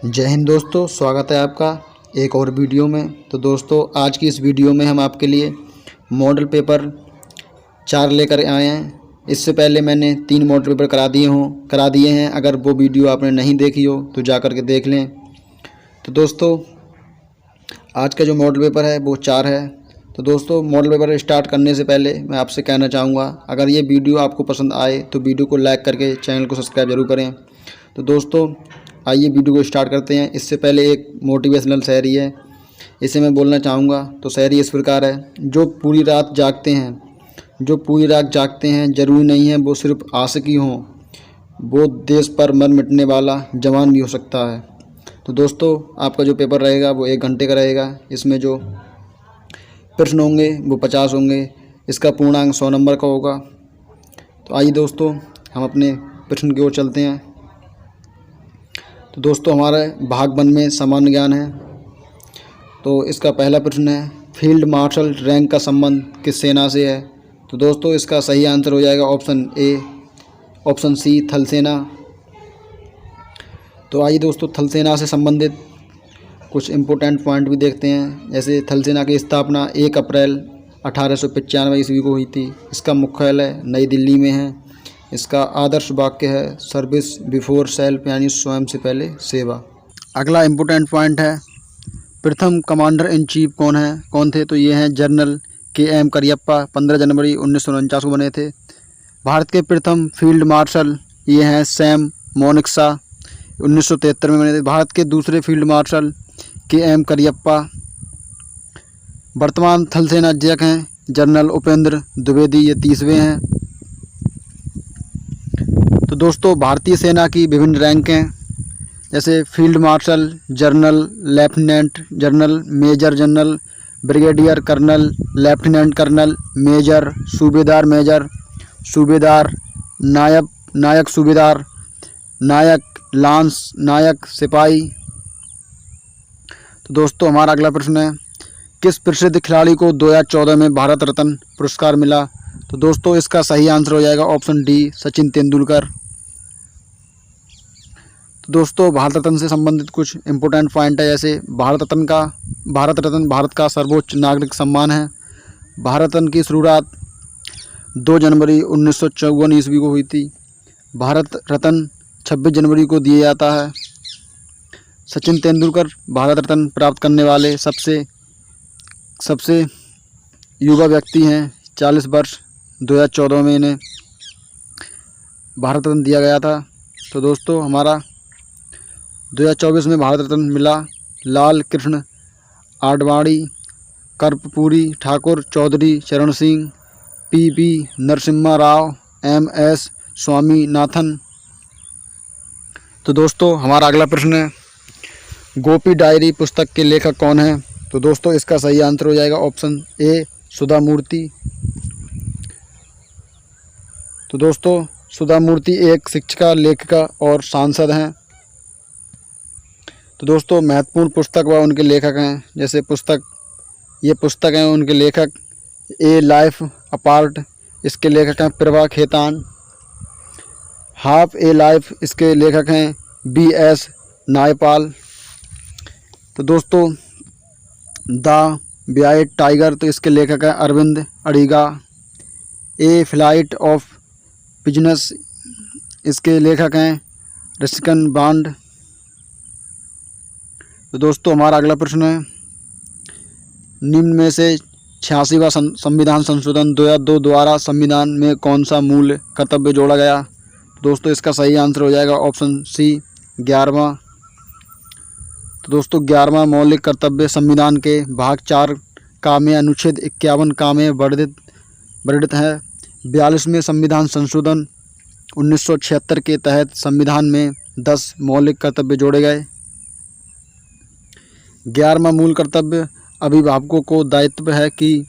जय हिंद दोस्तों, स्वागत है आपका एक और वीडियो में। तो दोस्तों, आज की इस वीडियो में हम आपके लिए मॉडल पेपर 4 लेकर आए हैं। इससे पहले मैंने 3 मॉडल पेपर करा दिए हैं। अगर वो वीडियो आपने नहीं देखी हो तो जा कर के देख लें। तो दोस्तों, आज का जो मॉडल पेपर है वो 4 है। तो दोस्तों, मॉडल पेपर स्टार्ट करने से पहले मैं आपसे कहना चाहूँगा, अगर ये वीडियो आपको पसंद आए तो वीडियो को लाइक करके चैनल को सब्सक्राइब जरूर करें। तो दोस्तों, आइए वीडियो को स्टार्ट करते हैं। इससे पहले एक मोटिवेशनल शायरी है, इसे मैं बोलना चाहूँगा। तो शायरी इस प्रकार है। जो पूरी रात जागते हैं ज़रूरी नहीं है वो सिर्फ आशिकी हों, वो देश पर मर मिटने वाला जवान भी हो सकता है। तो दोस्तों, आपका जो पेपर रहेगा वो 1 घंटे का रहेगा। इसमें जो प्रश्न होंगे वो 50 होंगे। इसका पूर्णांक 100 नंबर का होगा। तो आइए दोस्तों, हम अपने प्रश्न की ओर चलते हैं। तो दोस्तों, हमारा भाग 1 में सामान्य ज्ञान है। तो इसका पहला प्रश्न है, फील्ड मार्शल रैंक का संबंध किस सेना से है? तो दोस्तों, इसका सही आंसर हो जाएगा ऑप्शन सी, थल सेना। तो आइए दोस्तों, थल सेना से संबंधित कुछ इम्पोर्टेंट पॉइंट भी देखते हैं। जैसे थल सेना की स्थापना 1 अप्रैल 1895 ईस्वी को हुई थी। इसका मुख्यालय नई दिल्ली में है। इसका आदर्श वाक्य है, सर्विस बिफोर सेल्फ, यानी स्वयं से पहले सेवा। अगला इम्पोर्टेंट पॉइंट है, प्रथम कमांडर इन चीफ कौन थे? तो ये हैं जनरल KM करियप्पा। 15 जनवरी 1949 को बने थे। भारत के प्रथम फील्ड मार्शल ये हैं सैम मोनिक्सा, 1973 में बने थे। भारत के दूसरे फील्ड मार्शल KM करियप्पा। वर्तमान थल सेना अध्यक्ष हैं जनरल उपेंद्र द्विवेदी, ये 30वें हैं। तो दोस्तों, भारतीय सेना की विभिन्न रैंक हैं, जैसे field marshal, general, lieutenant general, major general, brigadier colonel, lieutenant colonel, major, सूबेदार, नायक सूबेदार, नायक, लांस नायक, सिपाही। तो दोस्तों, हमारा अगला प्रश्न है, किस प्रसिद्ध खिलाड़ी को 2014 में भारत रत्न पुरस्कार मिला? तो दोस्तों, इसका सही आंसर हो जाएगा ऑप्शन डी, सचिन तेंदुलकर। तो दोस्तों, भारत रत्न से संबंधित कुछ इम्पोर्टेंट पॉइंट है। जैसे भारत रत्न भारत का सर्वोच्च नागरिक सम्मान है। भारत रत्न की शुरुआत 2 जनवरी 1954 ईस्वी को हुई थी। भारत रत्न 26 जनवरी को दिया जाता है। सचिन तेंदुलकर भारत रत्न प्राप्त करने वाले सबसे युवा व्यक्ति हैं। 40 वर्ष, 2014 में इन्हें भारत रत्न दिया गया था। तो दोस्तों, हमारा 2024 में भारत रत्न मिला लाल कृष्ण आडवाणी, कर्पूरी ठाकुर, चौधरी चरण सिंह, PP नरसिम्हा राव, MS स्वामीनाथन। तो दोस्तों, हमारा अगला प्रश्न है, गोपी डायरी पुस्तक के लेखक कौन है? तो दोस्तों, इसका सही आंसर हो जाएगा ऑप्शन ए, सुधा मूर्ति। तो दोस्तों, सुधा मूर्ति एक शिक्षिका, लेखिका और सांसद हैं। तो दोस्तों, महत्वपूर्ण पुस्तक व उनके लेखक हैं। जैसे ये पुस्तक हैं, उनके लेखक ए लाइफ अपार्ट, इसके लेखक हैं Prabha Khaitan. Half a life, इसके लेखक हैं BS नायपाल। तो दोस्तों, द व्हाइट टाइगर, तो इसके लेखक हैं अरविंद अडिगा। ए फ्लाइट ऑफ पिजन्स, इसके लेखक हैं रस्किन बॉन्ड। तो दोस्तों, हमारा अगला प्रश्न है, निम्न में से 86वां संविधान संशोधन 2002 द्वारा संविधान में कौन सा मूल कर्तव्य जोड़ा गया? दोस्तों, इसका सही आंसर हो जाएगा ऑप्शन सी, 11वां। तो दोस्तों, 11वां मौलिक कर्तव्य संविधान के भाग 4 का में अनुच्छेद 51 का में वर्णित है। 42वें संविधान संशोधन 1976 के तहत संविधान में 10 मौलिक कर्तव्य जोड़े गए। 11वां मूल कर्तव्य, अभिभावकों को दायित्व है कि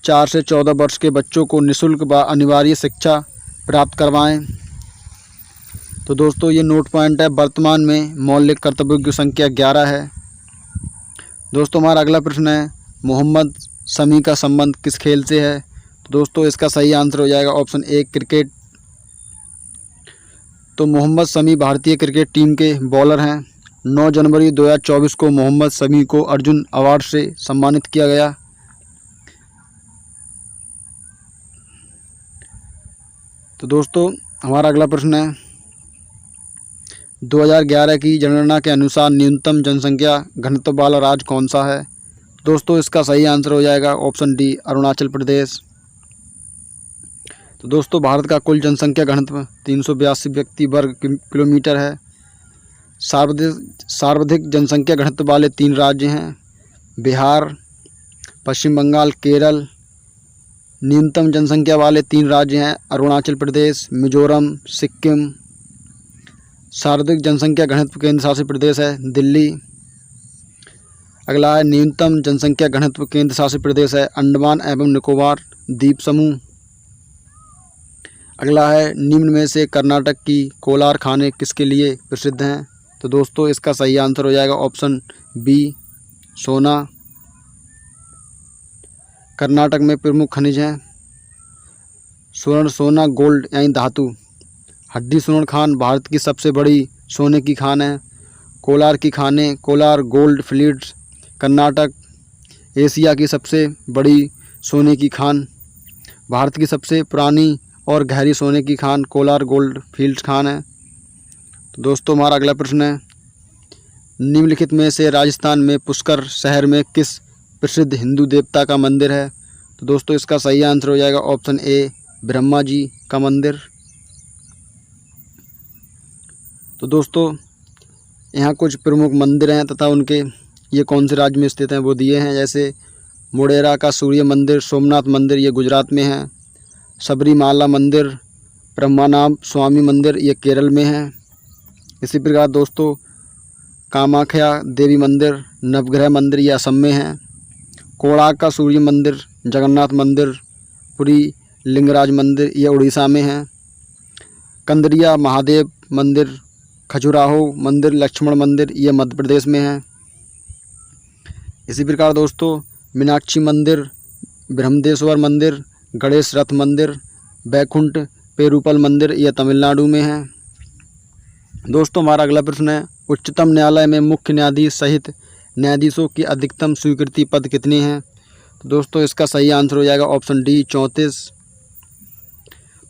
4 से 14 वर्ष के बच्चों को निःशुल्क व अनिवार्य शिक्षा प्राप्त करवाएं। तो दोस्तों, ये नोट पॉइंट है। वर्तमान में मौलिक कर्तव्यों की संख्या 11 है। दोस्तों, हमारा अगला प्रश्न है, मोहम्मद शमी का संबंध किस खेल से है? तो दोस्तों, इसका सही आंसर हो जाएगा ऑप्शन ए, क्रिकेट। तो मोहम्मद शमी भारतीय क्रिकेट टीम के बॉलर हैं। 9 जनवरी 2024 को मोहम्मद शमी को अर्जुन अवार्ड से सम्मानित किया गया। तो दोस्तों हमारा अगला प्रश्न है, 2011 की जनगणना के अनुसार न्यूनतम जनसंख्या घनत्व वाला राज्य कौन सा है? दोस्तों इसका सही आंसर हो जाएगा ऑप्शन डी, अरुणाचल प्रदेश। तो दोस्तों भारत का कुल जनसंख्या घनत्व 382 व्यक्ति वर्ग किलोमीटर है। सर्वाधिक जनसंख्या घनत्व वाले 3 राज्य हैं बिहार, पश्चिम बंगाल, केरल। न्यूनतम जनसंख्या वाले 3 राज्य हैं अरुणाचल प्रदेश, मिजोरम, सिक्किम। सर्वाधिक जनसंख्या घनत्व केंद्र शासित प्रदेश है दिल्ली। अगला है न्यूनतम जनसंख्या घनत्व केंद्र शासित प्रदेश है अंडमान एवं निकोबार द्वीप समूह। अगला है निम्न में से कर्नाटक की कोलार खाने किसके लिए प्रसिद्ध हैं? तो दोस्तों इसका सही आंसर हो जाएगा ऑप्शन बी, सोना। कर्नाटक में प्रमुख खनिज हैं स्वर्ण, सोना, गोल्ड यानी धातु। हड्डी सोना खान भारत की सबसे बड़ी सोने की खान है। कोलार की खानें, Kolar gold fields Karnataka Asia की सबसे बड़ी सोने की खान। भारत की सबसे पुरानी और गहरी सोने की खान कोलार गोल्ड फील्ड्स खान है। तो दोस्तों हमारा अगला प्रश्न है, निम्नलिखित में से राजस्थान में पुष्कर शहर में किस प्रसिद्ध हिंदू देवता का मंदिर है? तो दोस्तों इसका सही आंसर हो जाएगा ऑप्शन ए, ब्रह्मा जी का मंदिर। तो दोस्तों यहाँ कुछ प्रमुख मंदिर हैं तथा उनके ये कौन से राज्य में स्थित हैं वो दिए हैं, जैसे मोढेरा का सूर्य मंदिर, सोमनाथ मंदिर ये गुजरात में है। सबरीमाला मंदिर, ब्रह्मानाम स्वामी मंदिर ये केरल में है। इसी प्रकार दोस्तों कामाख्या देवी मंदिर, नवग्रह मंदिर ये असम में है। कोणार्क का सूर्य मंदिर, जगन्नाथ मंदिर, पुरी लिंगराज मंदिर ये उड़ीसा में है। कंदरिया महादेव मंदिर, खजुराहो मंदिर, लक्ष्मण मंदिर ये मध्य प्रदेश में है। इसी प्रकार दोस्तों मीनाक्षी मंदिर, ब्रह्मदेश्वर मंदिर, गणेश रथ मंदिर, बैकुंठ पेरुपल मंदिर ये तमिलनाडु में है। दोस्तों हमारा अगला प्रश्न है, उच्चतम न्यायालय में मुख्य न्यायाधीश सहित न्यायाधीशों की अधिकतम स्वीकृति पद कितने हैं? तो दोस्तों इसका सही आंसर हो जाएगा ऑप्शन डी, 34।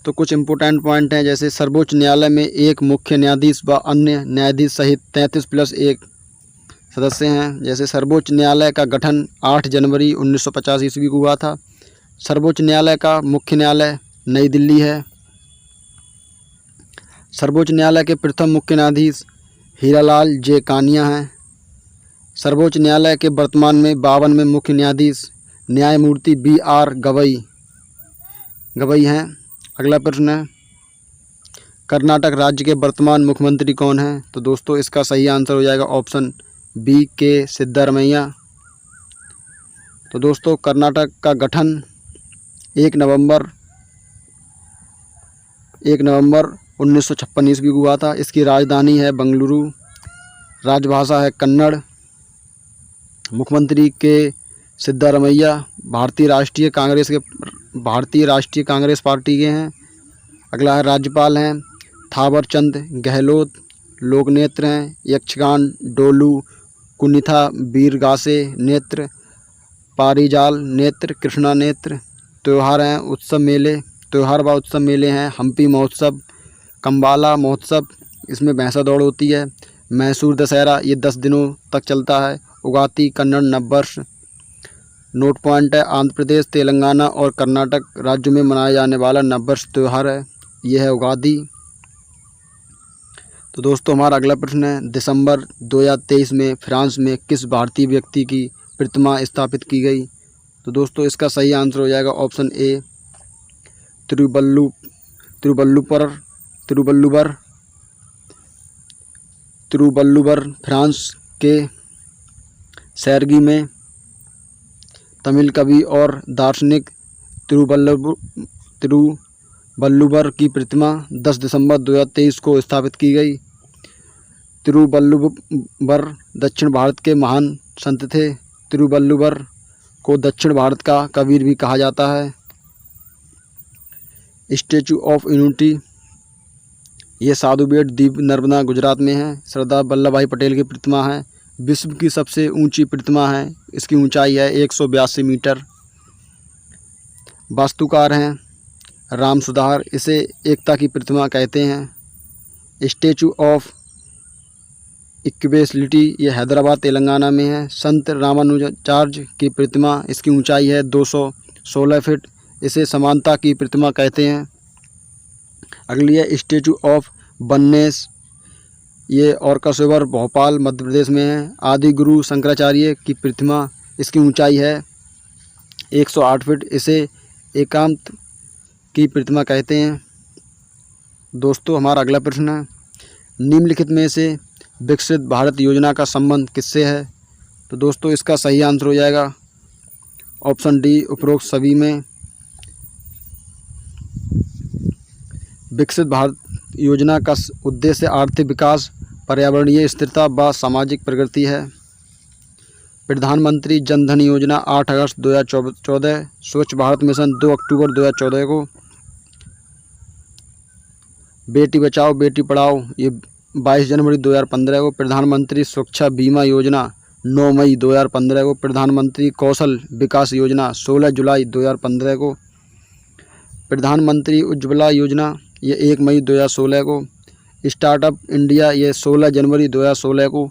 तो कुछ इंपॉर्टेंट पॉइंट हैं, जैसे सर्वोच्च न्यायालय में एक मुख्य न्यायाधीश व अन्य न्यायाधीश सहित 33 + 1 सदस्य हैं। जैसे सर्वोच्च न्यायालय का गठन 8 जनवरी 1950 ईस्वी को हुआ था। सर्वोच्च न्यायालय का मुख्य न्यायालय नई दिल्ली है। सर्वोच्च न्यायालय के प्रथम मुख्य न्यायाधीश हीरालाल जे कानिया हैं। सर्वोच्च न्यायालय के वर्तमान में 52वें मुख्य न्यायाधीश न्यायमूर्ति BR गवई हैं। अगला प्रश्न है, कर्नाटक राज्य के वर्तमान मुख्यमंत्री कौन हैं? तो दोस्तों इसका सही आंसर हो जाएगा ऑप्शन बी, के सिद्धारमैया। तो दोस्तों कर्नाटक का गठन 1 नवंबर 1956 ईस्वी को हुआ था। इसकी राजधानी है बेंगलुरु। राजभाषा है कन्नड़। मुख्यमंत्री के सिद्धारमैया भारतीय राष्ट्रीय कांग्रेस पार्टी के हैं। अगला है राज्यपाल हैं थावर चंद गहलोत। लोकनेत्र हैं यक्षगान डोलू, कुनिथा वीरगासे नेत्र, पारिजाल नेत्र, कृष्णा नेत्र। त्यौहार हैं त्यौहार व उत्सव मेले हैं हम्पी महोत्सव, कंबाला महोत्सव, इसमें भैंसा दौड़ होती है। मैसूर दशहरा ये 10 दिनों तक चलता है। उगाती कन्नड़ नववर्ष। नोट पॉइंट है, आंध्र प्रदेश, तेलंगाना और कर्नाटक राज्यों में मनाया जाने वाला नववर्ष त्यौहार है ये है उगादी। तो दोस्तों हमारा अगला प्रश्न है, दिसंबर 2023 में फ्रांस में किस भारतीय व्यक्ति की प्रतिमा स्थापित की गई? तो दोस्तों इसका सही आंसर हो जाएगा ऑप्शन ए, तिरुवल्लुवर फ्रांस के सैरगी में तमिल कवि और दार्शनिक तिरुवल्लुवर की प्रतिमा 10 दिसंबर 2023 को स्थापित की गई। तिरुवल्लुवर दक्षिण भारत के महान संत थे। तिरुवल्लुवर को दक्षिण भारत का कबीर भी कहा जाता है। स्टैचू ऑफ यूनिटी ये साधु बेट द्वीप नर्मदा गुजरात में है। सरदार वल्लभ भाई पटेल की प्रतिमा है। विश्व की सबसे ऊंची प्रतिमा है, इसकी ऊंचाई है 182 मीटर। वास्तुकार हैं राम सुधार, इसे एकता की प्रतिमा कहते हैं। स्टैचू ऑफ इक्वेलिटी ये हैदराबाद तेलंगाना में है। संत रामानुजाचार्य की प्रतिमा, इसकी ऊंचाई है 216 फीट, इसे समानता की प्रतिमा कहते हैं। अगली है स्टैचू ऑफ वननेस, ये औरकाश्वर भोपाल मध्य प्रदेश में है। आदि गुरु शंकराचार्य की प्रतिमा, इसकी ऊंचाई है 108 फीट, इसे एकांत की प्रतिमा कहते हैं। दोस्तों हमारा अगला प्रश्न है, निम्नलिखित में से विकसित भारत योजना का संबंध किससे है? तो दोस्तों इसका सही आंसर हो जाएगा ऑप्शन डी, उपरोक्त सभी में। विकसित भारत योजना का उद्देश्य आर्थिक विकास, पर्यावरणीय स्थिरता व सामाजिक प्रगति है। प्रधानमंत्री जन धन योजना 8 अगस्त 2014, स्वच्छ भारत मिशन 2 अक्टूबर 2014 को, बेटी बचाओ बेटी पढ़ाओ ये 22 जनवरी 2015 को, प्रधानमंत्री सुरक्षा बीमा योजना 9 मई 2015 को, प्रधानमंत्री कौशल विकास योजना 16 जुलाई 2015 को, प्रधानमंत्री उज्ज्वला योजना ये 1 मई 2016 को, स्टार्टअप इंडिया ये 16 जनवरी 2016 को।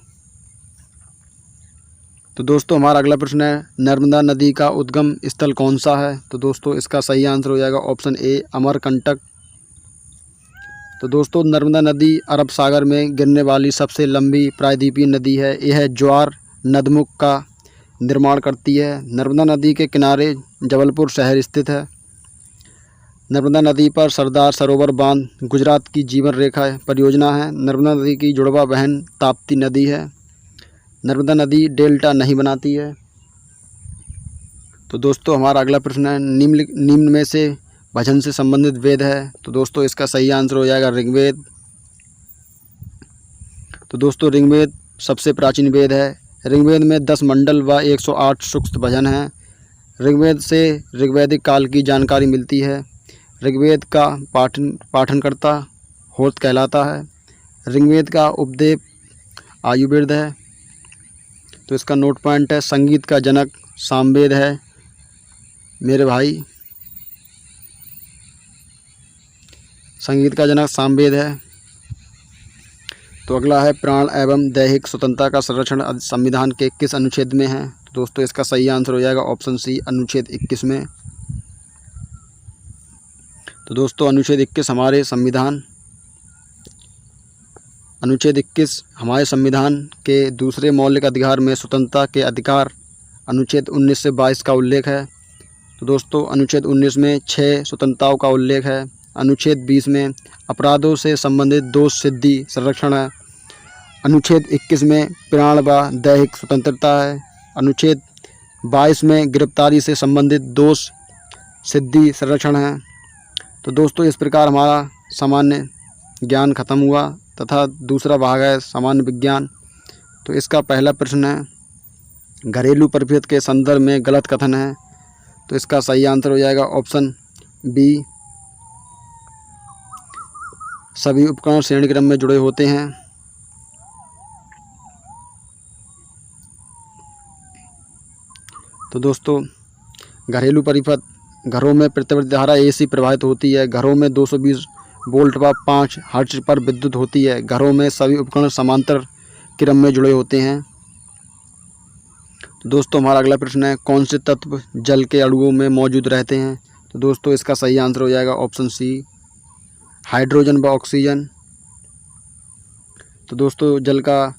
तो दोस्तों हमारा अगला प्रश्न है, नर्मदा नदी का उद्गम स्थल कौन सा है? तो दोस्तों इसका सही आंसर हो जाएगा ऑप्शन ए, अमरकंटक। तो दोस्तों नर्मदा नदी अरब सागर में गिरने वाली सबसे लंबी प्रायद्वीपीय नदी है। यह ज्वार नदमुख का निर्माण करती है। नर्मदा नदी के किनारे जबलपुर शहर स्थित है। नर्मदा नदी पर सरदार सरोवर बांध गुजरात की जीवन रेखा परियोजना है। नर्मदा नदी की जुड़वा बहन ताप्ती नदी है। नर्मदा नदी डेल्टा नहीं बनाती है। तो दोस्तों हमारा अगला प्रश्न है, निम्न में से भजन से संबंधित वेद है? तो दोस्तों इसका सही आंसर हो जाएगा ऋग्वेद। तो दोस्तों ऋग्वेद सबसे प्राचीन वेद है। ऋग्वेद में 10 मंडल व 108 सूक्त भजन हैं। ऋग्वेद से ऋग्वैदिक काल की जानकारी मिलती है। ऋग्वेद का पाठनकर्ता होत कहलाता है। ऋग्वेद का उपदेव आयुर्वेद है। तो इसका नोट पॉइंट है, संगीत का जनक सामवेद है मेरे भाई, संगीत का जनक सामवेद है। तो अगला है, प्राण एवं दैहिक स्वतंत्रता का संरक्षण संविधान के किस अनुच्छेद में है? तो दोस्तों इसका सही आंसर हो जाएगा ऑप्शन सी, अनुच्छेद 21 में। तो दोस्तों अनुच्छेद 21 हमारे संविधान अनुच्छेद 21 हमारे संविधान के दूसरे मौलिक अधिकार में स्वतंत्रता के अधिकार अनुच्छेद 19 से 22 का उल्लेख है। तो दोस्तों अनुच्छेद 19 में 6 स्वतंत्रताओं का उल्लेख है। अनुच्छेद 20 में अपराधों से संबंधित दोष सिद्धि संरक्षण है। अनुच्छेद 21 में प्राण व दैहिक स्वतंत्रता है। अनुच्छेद 22 में गिरफ्तारी से संबंधित दोष सिद्धि संरक्षण है। तो दोस्तों इस प्रकार हमारा सामान्य ज्ञान खत्म हुआ तथा दूसरा भाग है सामान्य विज्ञान। तो इसका पहला प्रश्न है, घरेलू परिपथ के संदर्भ में गलत कथन है। तो इसका सही आंसर हो जाएगा ऑप्शन बी, सभी उपकरण श्रेणी क्रम में जुड़े होते हैं। तो दोस्तों घरेलू परिपथ, घरों में प्रतिवर्ती धारा AC प्रवाहित होती है। घरों में 220 वोल्ट व 5 हर्ट्ज पर विद्युत होती है। घरों में सभी उपकरण समांतर क्रम में जुड़े होते हैं। तो दोस्तों हमारा अगला प्रश्न है, कौन से तत्व जल के अणुओं में मौजूद रहते हैं? तो दोस्तों इसका सही आंसर हो जाएगा ऑप्शन सी, हाइड्रोजन व ऑक्सीजन। तो दोस्तों जल का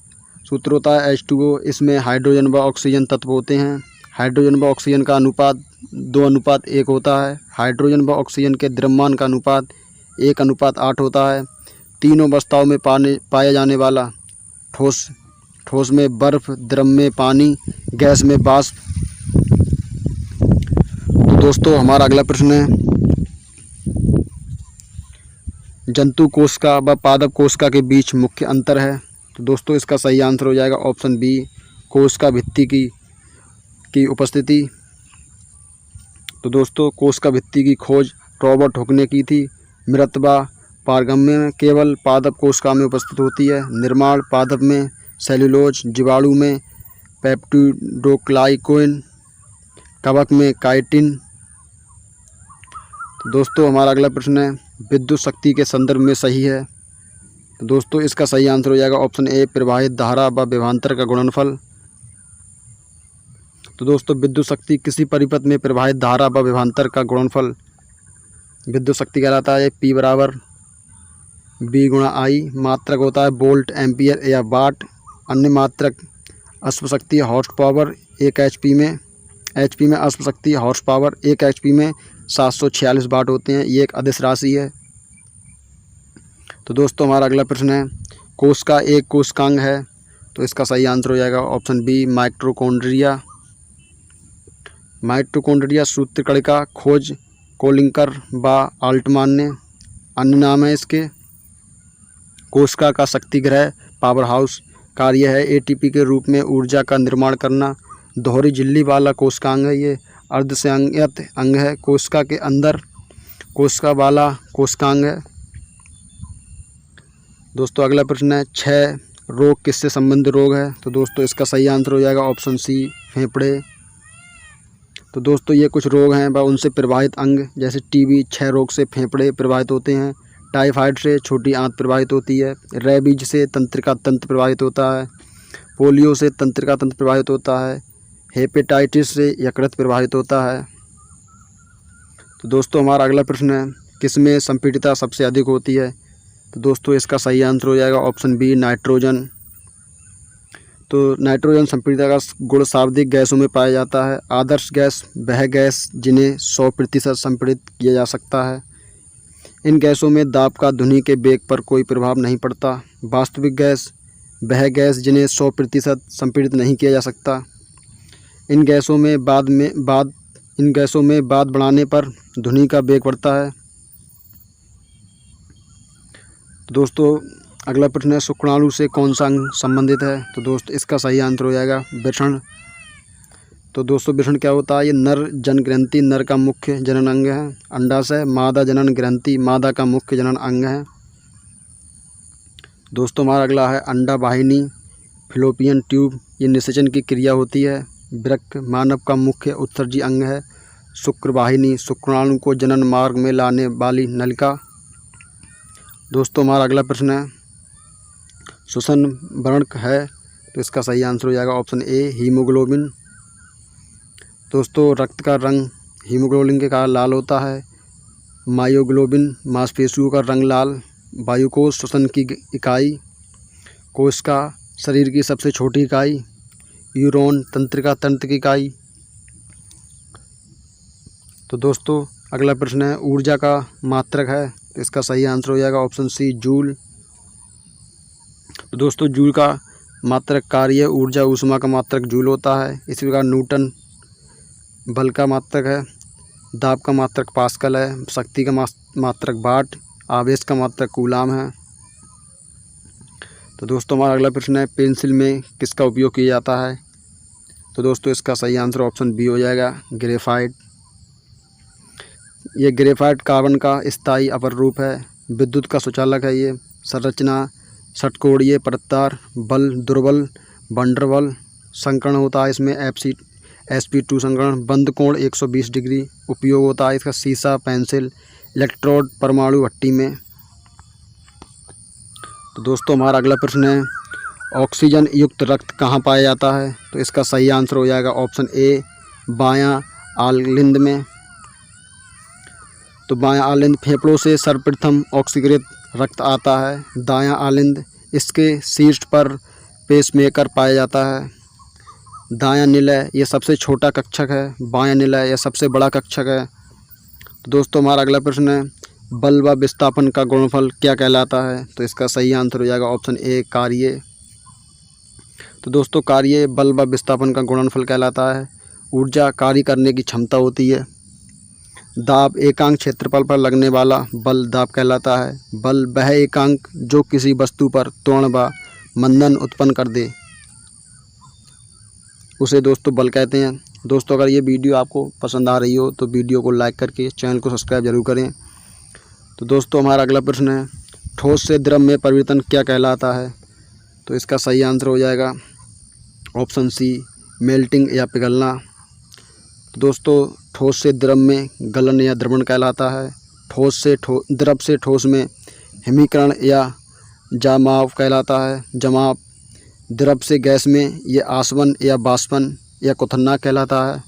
सूत्र होता है H2O, इसमें हाइड्रोजन व ऑक्सीजन तत्व होते हैं। हाइड्रोजन व ऑक्सीजन का अनुपात 2:1 होता है। हाइड्रोजन व ऑक्सीजन के द्रव्यमान का अनुपात 1:8 होता है। तीनों अवस्थाओं में पाया जाने वाला ठोस में बर्फ, द्रव में पानी, गैस में वाष्प। तो दोस्तों हमारा अगला प्रश्न है, जंतु कोशिका व पादप कोशिका के बीच मुख्य अंतर है। तो दोस्तों इसका सही आंसर हो जाएगा ऑप्शन बी, कोशिका भित्ति की उपस्थिति। तो दोस्तों कोशिका भित्ति की खोज रॉबर्ट हुक ने की थी। मृत व पारगम्य में केवल पादप कोशिका में उपस्थित होती है। निर्माण पादप में सेल्यूलोज, जीवाणु में पेप्टिडोग्लाइकेन, कवक में काइटिन। तो दोस्तों हमारा अगला प्रश्न है, विद्युत शक्ति के संदर्भ में सही है। तो दोस्तों इसका सही आंसर हो जाएगा ऑप्शन ए, प्रवाहित धारा व विभवांतर का गुणनफल। तो दोस्तों विद्युत शक्ति किसी परिपथ में प्रवाहित धारा व विभवांतर का गुणनफल विद्युत शक्ति कहलाता है। P बराबर B गुणा I। मात्रक होता है वोल्ट, एम्पियर या वाट। अन्य मात्रक अश्व शक्ति हॉर्स पावर 1 HP में, HP में अश्व शक्ति हॉर्स पावर 1 HP में 746 वाट होते हैं। ये एक अदिश राशि है। तो दोस्तों हमारा अगला प्रश्न है, कोशिका एक कोशिकांग है। तो इसका सही आंसर हो जाएगा ऑप्शन बी, माइटोकॉन्ड्रिया। माइटोकॉन्ड्रिया सूत्रकणिका खोज कोलिंकर व आल्टमान ने। अन्य नाम है इसके। कोशिका का शक्तिग्रह पावर हाउस। कार्य है ATP के रूप में ऊर्जा का निर्माण करना। दोहरी झिल्ली वाला कोशिकांग है। ये अर्धसंयत अंग है। कोशिका के अंदर कोशिका वाला कोशिकांग है। दोस्तों अगला प्रश्न है, 6 रोग किससे संबंधित रोग है। तो दोस्तों इसका सही आंसर हो जाएगा ऑप्शन सी, फेफड़े। तो दोस्तों ये कुछ रोग हैं व उनसे प्रभावित अंग, जैसे TB 6 रोग से फेफड़े प्रभावित होते हैं। टाइफाइड से छोटी आंत प्रभावित होती है। रेबीज से तंत्रिका तंत्र प्रभावित होता है। पोलियो से तंत्रिका तंत्र प्रभावित होता है। हेपेटाइटिस से यकृत प्रभावित होता है। तो दोस्तों हमारा अगला प्रश्न है, किसमें संपीड़ितता सबसे अधिक होती है। तो दोस्तों इसका सही आंसर हो जाएगा ऑप्शन बी, नाइट्रोजन। तो नाइट्रोजन संपीड़ितता का गुण शाब्दिक गैसों में पाया जाता है। आदर्श गैस वह गैस जिन्हें 100% संपीड़ित किया जा सकता है। इन गैसों में दाब का ध्वनि के वेग पर कोई प्रभाव नहीं पड़ता। वास्तविक गैस वह गैस जिन्हें 100% संपीड़ित नहीं किया जा सकता। इन गैसों में बाद बढ़ाने पर ध्वनि का वेग बढ़ता है। तो दोस्तों अगला प्रश्न है, शुक्राणु से कौन सा अंग संबंधित है। तो दोस्तों इसका सही आंसर हो जाएगा वृषण। तो दोस्तों वृषण क्या होता है, ये नर जनन ग्रंथि नर का मुख्य जनन अंग है। अंडाशय मादा जनन ग्रंथि मादा का मुख्य जनन अंग है। दोस्तों हमारा अगला है, अंडा वाहिनी फिलोपियन ट्यूब, ये निषेचन की क्रिया होती है। वृक्क मानव का मुख्य उत्सर्जी अंग है। शुक्रवाहिनी शुक्राणु को जनन मार्ग में लाने वाली नलिका। दोस्तों हमारा अगला प्रश्न है, श्वसन वर्णक है। तो इसका सही आंसर हो जाएगा ऑप्शन ए, हीमोग्लोबिन। दोस्तों रक्त का रंग हीमोग्लोबिन के कारण लाल होता है। मायोग्लोबिन मांसपेशियों का रंग लाल। वायुकोश श्वसन की इकाई। कोशिका शरीर की सबसे छोटी इकाई। यूरोन तंत्रिका तंत्र की इकाई। तो दोस्तों अगला प्रश्न है, ऊर्जा का मात्रक है। तो इसका सही आंसर हो जाएगा ऑप्शन सी, जूल। तो दोस्तों जूल का मात्रक कार्य ऊर्जा ऊष्मा का मात्रक जूल होता है। इसी प्रकार न्यूटन बल का मात्रक है। दाब का मात्रक पास्कल है। शक्ति का मात्रक वाट। आवेश का मात्रक कूलाम है। तो दोस्तों हमारा अगला प्रश्न है, पेंसिल में किसका उपयोग किया जाता है। तो दोस्तों इसका सही आंसर ऑप्शन बी हो जाएगा, ग्रेफाइट। ये ग्रेफाइट कार्बन का स्थायी अपर रूप है। विद्युत का सुचालक है। ये संरचना षटकोणीय परतदार, बल दुर्बल वंडरवल संकरण होता है। इसमें sp2 संकरण, बंद कोण 120 डिग्री उपयोग होता है इसका। सीसा पेंसिल इलेक्ट्रोड परमाणु भट्टी में। तो दोस्तों हमारा अगला प्रश्न है, ऑक्सीजन युक्त रक्त कहाँ पाया जाता है। तो इसका सही आंसर हो जाएगा ऑप्शन ए, बायां आलिंद में। तो बायां आलिंद फेफड़ों से सर्वप्रथम ऑक्सीकृत रक्त आता है। दायां आलिंद, इसके शीर्ष पर पेसमेकर पाया जाता है। दायां निलय ये सबसे छोटा कक्षक है। बायां निलय यह सबसे बड़ा कक्षक है। तो दोस्तों हमारा अगला प्रश्न है, बल व विस्थापन का गुणनफल क्या कहलाता है। तो इसका सही आंसर हो जाएगा ऑप्शन ए, कार्य। तो दोस्तों कार्य बल व विस्थापन का गुणनफल कहलाता है। ऊर्जा कार्य करने की क्षमता होती है। दाब एकांक क्षेत्रफल पर लगने वाला बल दाब कहलाता है। बल वह एकांक जो किसी वस्तु पर त्वरण व मंदन उत्पन्न कर दे, उसे दोस्तों बल कहते हैं। दोस्तों अगर ये वीडियो आपको पसंद आ रही हो तो वीडियो को लाइक करके चैनल को सब्सक्राइब जरूर करें। तो दोस्तों हमारा अगला प्रश्न है, ठोस से द्रव में परिवर्तन क्या कहलाता है? तो इसका सही आंसर हो जाएगा ऑप्शन सी, मेल्टिंग या पिघलना। तो दोस्तों ठोस से द्रव में गलन या द्रवण कहलाता है। द्रव से ठोस में हिमीकरण या जमाव कहलाता है। जमाव। द्रव से गैस में ये आसवन या बाष्पन या क्वथनांक कहलाता है।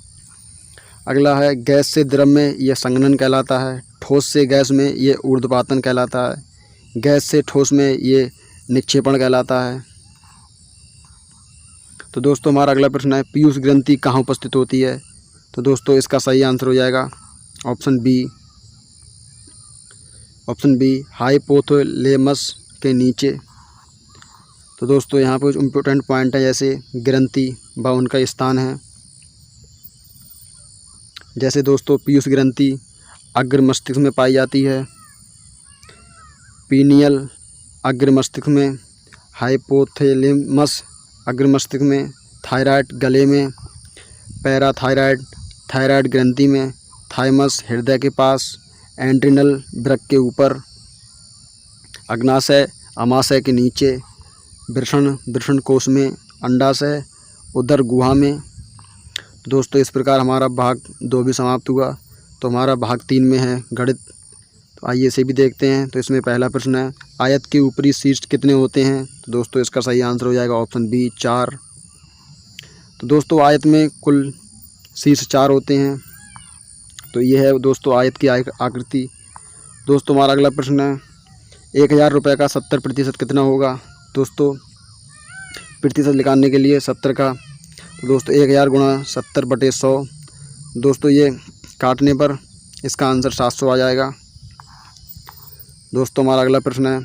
अगला है, गैस से द्रव में यह संघनन कहलाता है। ठोस से गैस में ये ऊर्ध्वपातन कहलाता है। गैस से ठोस में ये निक्षेपण कहलाता है। तो दोस्तों हमारा अगला प्रश्न है, पीयूष ग्रंथि कहाँ उपस्थित होती है? तो दोस्तों इसका सही आंसर हो जाएगा ऑप्शन बी, हाइपोथैलेमस के नीचे। तो दोस्तों यहाँ पर इम्पोर्टेंट पॉइंट है, जैसे ग्रंथि व उनका स्थान है। जैसे दोस्तों पीयूष ग्रंथि अग्र मस्तिष्क में पाई जाती है, पीनियल अग्र मस्तिष्क में, हाइपोथैलेमस अग्र मस्तिष्क में, थायराइड गले में, पैराथायराइड थायराइड ग्रंथि में, थाइमस हृदय के पास, एंट्रिनल वृक्क के ऊपर, अग्नाशय अमाशय के नीचे, वृषण कोश में, अंडाशय उदर गुहा में। दोस्तों इस प्रकार हमारा भाग 2 भी समाप्त हुआ। तो हमारा भाग 3 में है गणित। तो आइए इसे भी देखते हैं। तो इसमें पहला प्रश्न है, आयत के ऊपरी शीर्ष कितने होते हैं? तो दोस्तों इसका सही आंसर हो जाएगा ऑप्शन बी, 4। तो दोस्तों आयत में कुल शीर्ष 4 होते हैं। तो ये है दोस्तों आयत की आकृति। दोस्तों हमारा अगला प्रश्न है, 1000 रुपये का 70% कितना होगा? दोस्तों प्रतिशत निकालने के लिए 70 का, तो दोस्तों 1000 गुणा 70/100। दोस्तों ये काटने पर इसका आंसर 700 आ जाएगा। दोस्तों हमारा अगला प्रश्न है,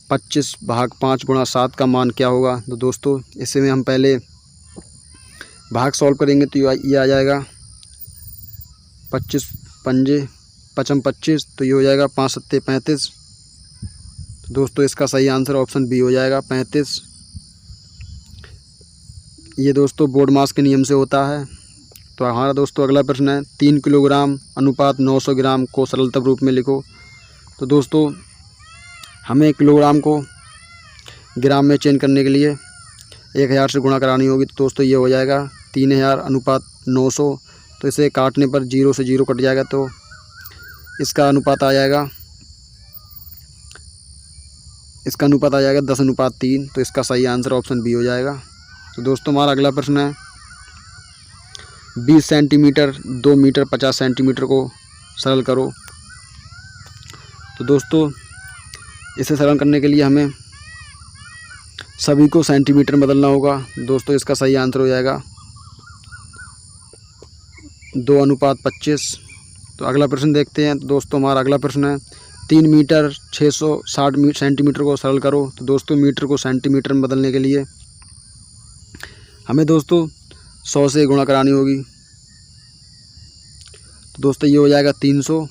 25/5 गुणा 7 का मान क्या होगा? तो दोस्तों इसमें हम पहले भाग सॉल्व करेंगे तो ये आ जाएगा 25 पंजे 25, तो ये हो जाएगा 5 सत्ते 35। तो दोस्तों इसका सही आंसर ऑप्शन बी हो जाएगा 35। ये दोस्तों बोर्ड मास के नियम से होता है। तो हमारा दोस्तों अगला प्रश्न है, 3 किलोग्राम अनुपात 900 ग्राम को सरलतम रूप में लिखो। तो दोस्तों हमें किलोग्राम को ग्राम में चेंज करने के लिए 1000 से गुणा करानी होगी। तो दोस्तों ये हो जाएगा 3000 अनुपात 900। तो इसे काटने पर 0 से 0 कट जाएगा, तो इसका अनुपात आ जाएगा 10/3। तो इसका सही आंसर ऑप्शन बी हो जाएगा। तो दोस्तों हमारा अगला प्रश्न है, 20 सेंटीमीटर 2 मीटर 50 सेंटीमीटर को सरल करो। तो दोस्तों इसे सरल करने के लिए हमें सभी को सेंटीमीटर में बदलना होगा। दोस्तों इसका सही आंसर हो जाएगा 2/25। तो अगला प्रश्न देखते हैं। तो दोस्तों हमारा अगला प्रश्न है, 3 मीटर 660 सेंटीमीटर को सरल करो। तो दोस्तों मीटर को सेंटीमीटर में बदलने के लिए हमें दोस्तों 100 से गुणा करानी होगी। तो दोस्तों ये हो जाएगा 300,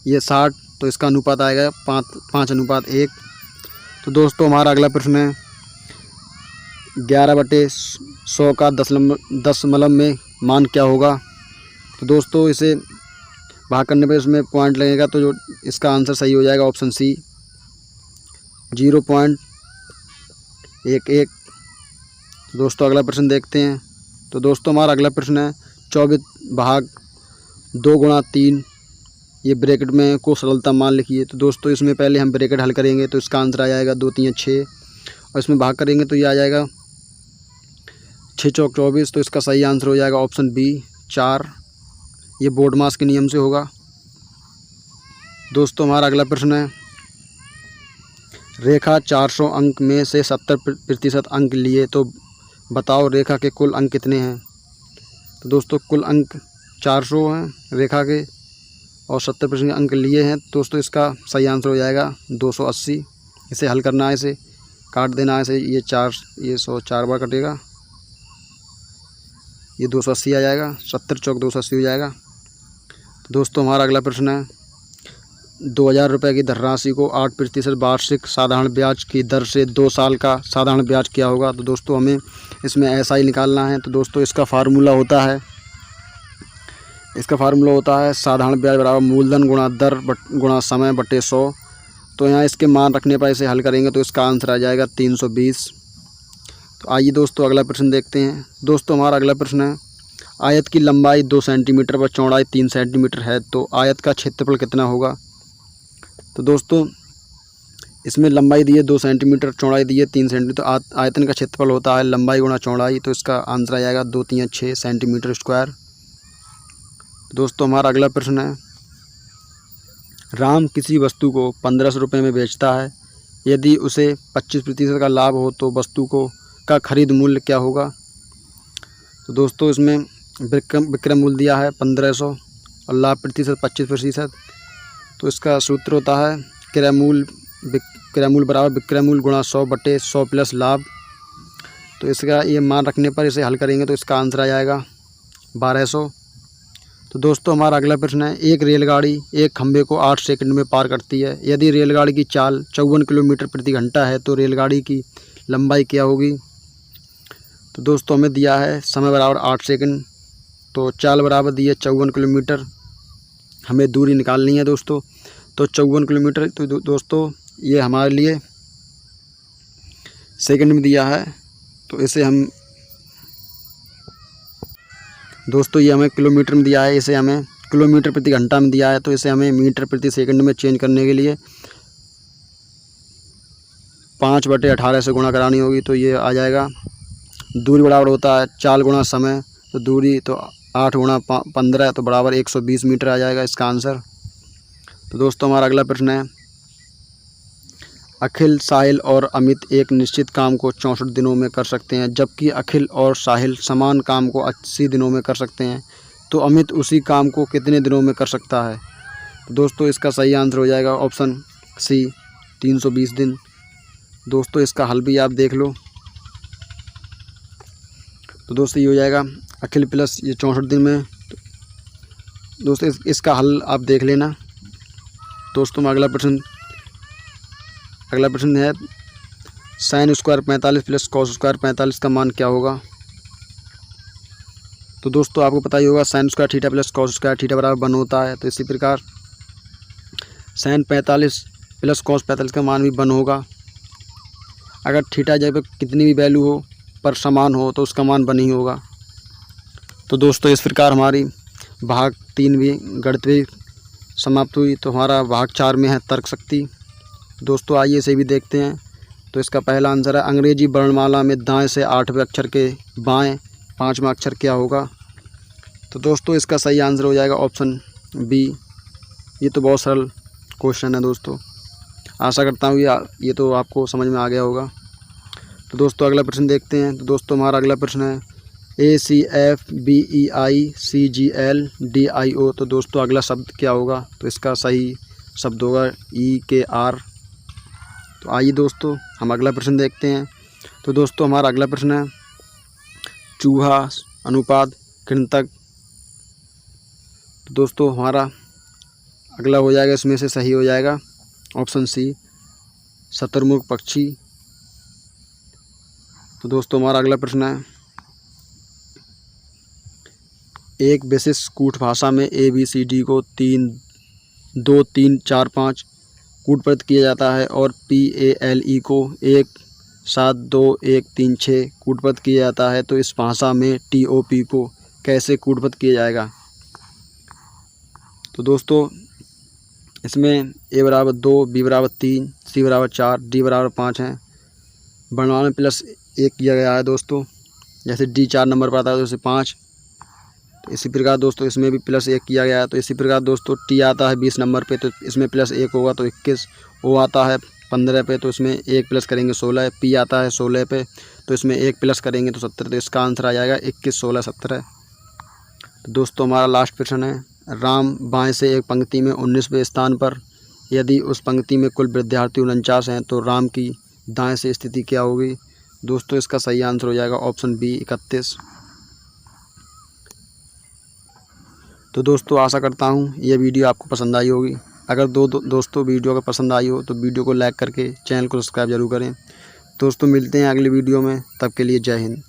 ये 60। तो इसका अनुपात आएगा 5:1। तो दोस्तों हमारा अगला प्रश्न है, 11/100 का दशमलव में मान क्या होगा? तो दोस्तों इसे भाग करने पर इसमें पॉइंट लगेगा, तो जो इसका आंसर सही हो जाएगा ऑप्शन सी, 0.11। दोस्तों अगला प्रश्न देखते हैं। तो दोस्तों हमारा अगला प्रश्न है, 24/2 गुणा 3 ये ब्रैकेट में को सरलता मान लिखिए। तो दोस्तों इसमें पहले हम ब्रैकेट हल करेंगे, तो इसका आंसर आ जाएगा 2 3 6, और इसमें भाग करेंगे तो ये आ जाएगा 6 चौक 24। तो इसका सही आंसर हो जाएगा ऑप्शन बी, 4। ये बोर्ड मास के नियम से होगा। दोस्तों हमारा अगला प्रश्न है, रेखा 400 अंक में से 70% अंक लिए, तो बताओ रेखा के कुल अंक कितने हैं? तो दोस्तों कुल अंक 400 हैं रेखा के, और 70% अंक लिए हैं। दोस्तों इसका सही आंसर हो जाएगा 280। इसे हल करना है, इसे काट देना है, इसे ये 100 4 बार कटेगा, ये 280 आ जाएगा, 70 चौक 280 हो जाएगा। तो दोस्तों हमारा अगला प्रश्न है, 2000 रुपये की धनराशि को 8% वार्षिक साधारण ब्याज की दर से 2 साल का साधारण ब्याज क्या होगा? तो दोस्तों हमें इसमें SI निकालना है। तो दोस्तों इसका फार्मूला होता है इसका फार्मूला होता है साधारण ब्याज बराबर मूलधन गुणा दर गुणा समय बटे 100। तो यहाँ इसके मान रखने पर इसे हल करेंगे तो इसका आंसर आ जाएगा 320। तो आइए दोस्तों अगला प्रश्न देखते हैं। दोस्तों हमारा अगला प्रश्न है, आयत की लंबाई 2 सेंटीमीटर व चौड़ाई 3 सेंटीमीटर है, तो आयत का क्षेत्रफल कितना होगा। तो दोस्तों इसमें लंबाई दी है 2 सेंटीमीटर, चौड़ाई दी है 3 सेंटीमीटर। तो आयतन का क्षेत्रफल होता है लंबाई गुणा चौड़ाई, तो इसका आंसर आ जाएगा 2 3 6 सेंटीमीटर स्क्वायर। दोस्तों हमारा अगला प्रश्न है, राम किसी वस्तु को 1500 रुपये में बेचता है, यदि उसे 25% का लाभ हो तो वस्तु का खरीद मूल्य क्या होगा। तो दोस्तों इसमें विक्रय मूल्य दिया है 1500 और लाभ प्रतिशत 25%। तो इसका सूत्र होता है क्रय मूल्य बराबर विक्रय मूल्य गुणा 100 बटे 100 प्लस लाभ। तो इसका ये मान रखने पर इसे हल करेंगे तो इसका आंसर आ जाएगा 1200। तो दोस्तों हमारा अगला प्रश्न है, एक रेलगाड़ी एक खंभे को 8 सेकंड में पार करती है, यदि रेलगाड़ी की चाल 54 किलोमीटर प्रति घंटा है तो रेलगाड़ी की लंबाई क्या होगी। तो दोस्तों हमें दिया है समय बराबर 8 सेकंड, तो चाल बराबर दी है 54 किलोमीटर, हमें दूरी निकालनी है दोस्तों। तो 54 किलोमीटर, तो दोस्तों ये हमारे लिए सेकंड में दिया है, तो इसे हम दोस्तों ये हमें किलोमीटर में दिया है, इसे हमें किलोमीटर प्रति घंटा में दिया है, तो इसे हमें मीटर प्रति सेकंड में चेंज करने के लिए 5/18 से गुणा करानी होगी। तो ये आ जाएगा, दूरी बराबर होता है चाल गुणा समय, तो दूरी तो 8 गुणा 15 तो बराबर 120 मीटर आ जाएगा इसका आंसर। तो दोस्तों हमारा अगला प्रश्न है, अखिल, साहिल और अमित एक निश्चित काम को 64 दिनों में कर सकते हैं, जबकि अखिल और साहिल समान काम को 80 दिनों में कर सकते हैं, तो अमित उसी काम को कितने दिनों में कर सकता है। तो दोस्तों इसका सही आंसर हो जाएगा ऑप्शन सी 320 दिन। दोस्तों इसका हल भी आप देख लो। तो दोस्तों ये हो जाएगा अखिल प्लस ये 64 दिन में। दोस्तों इसका हल आप देख लेना। दोस्तों अगला प्रश्न है, sine square 45 plus cos square 45 का मान क्या होगा। तो दोस्तों आपको पता ही होगा sine square theta plus cos square theta बराबर 1 होता है। तो इसी प्रकार साइन 45 प्लस कॉस 45 का मान भी 1 होगा। अगर थीटा जगह पर कितनी भी वैल्यू हो पर समान हो तो उसका मान 1 ही होगा। तो दोस्तों इस प्रकार हमारी भाग 3 भी गणित भी समाप्त हुई। तो हमारा भाग 4 में है तर्क शक्ति। दोस्तों आइए इसे भी देखते हैं। तो इसका पहला आंसर है, अंग्रेजी वर्णमाला में दाएं से 8वें अक्षर के बाएं 5वां अक्षर क्या होगा। तो दोस्तों इसका सही आंसर हो जाएगा ऑप्शन बी। ये तो बहुत सरल क्वेश्चन है दोस्तों, आशा करता हूँ ये तो आपको समझ में आ गया होगा। तो दोस्तों अगला प्रश्न देखते हैं। तो दोस्तों हमारा अगला प्रश्न है, ACFBEICGLDIO। तो दोस्तों अगला शब्द क्या होगा। तो इसका सही शब्द होगा EKR। तो आइए दोस्तों हम अगला प्रश्न देखते हैं। तो दोस्तों हमारा अगला प्रश्न है, चूहा अनुपात कृंतक। तो दोस्तों हमारा अगला हो जाएगा, इसमें से सही हो जाएगा ऑप्शन सी शतुर्मुख पक्षी। तो दोस्तों हमारा अगला प्रश्न है, एक विशिष्ट कूट भाषा में ABCD को 2 3 4 5 कूटप्रत किया जाता है और PALE को 1 7 2 1 3 6 कूटप्रत किया जाता है, तो इस भाषा में TOP को कैसे कूटप्रत किया जाएगा। तो दोस्तों इसमें A बराबर 2, B बराबर 3, C बराबर 4, D बराबर 5 हैं। वर्णमाला में प्लस 1 किया गया है दोस्तों, जैसे D 4 नंबर पर आता है तो इसे 5। तो इसी प्रकार दोस्तों इसमें भी प्लस 1 किया गया है। तो इसी प्रकार दोस्तों T आता है 20 नंबर पे, तो इसमें प्लस 1 होगा तो 21। O आता है 15 पे, तो इसमें 1 प्लस करेंगे 16। P आता है 16 पे, तो इसमें 1 प्लस करेंगे तो 17। तो इसका आंसर आ जाएगा 21 16 17। तो दोस्तों हमारा लास्ट प्रश्न है, राम बाएं से एक पंक्ति में 19वें स्थान पर, यदि उस पंक्ति में कुल विद्यार्थी 49 हैं तो राम की दाएं से स्थिति क्या होगी। दोस्तों इसका सही आंसर हो जाएगा ऑप्शन बी 31। तो दोस्तों आशा करता हूँ ये वीडियो आपको पसंद आई होगी। अगर दोस्तों वीडियो अगर पसंद आई हो तो वीडियो को लाइक करके चैनल को सब्सक्राइब जरूर करें। दोस्तों मिलते हैं अगली वीडियो में, तब के लिए जय हिंद।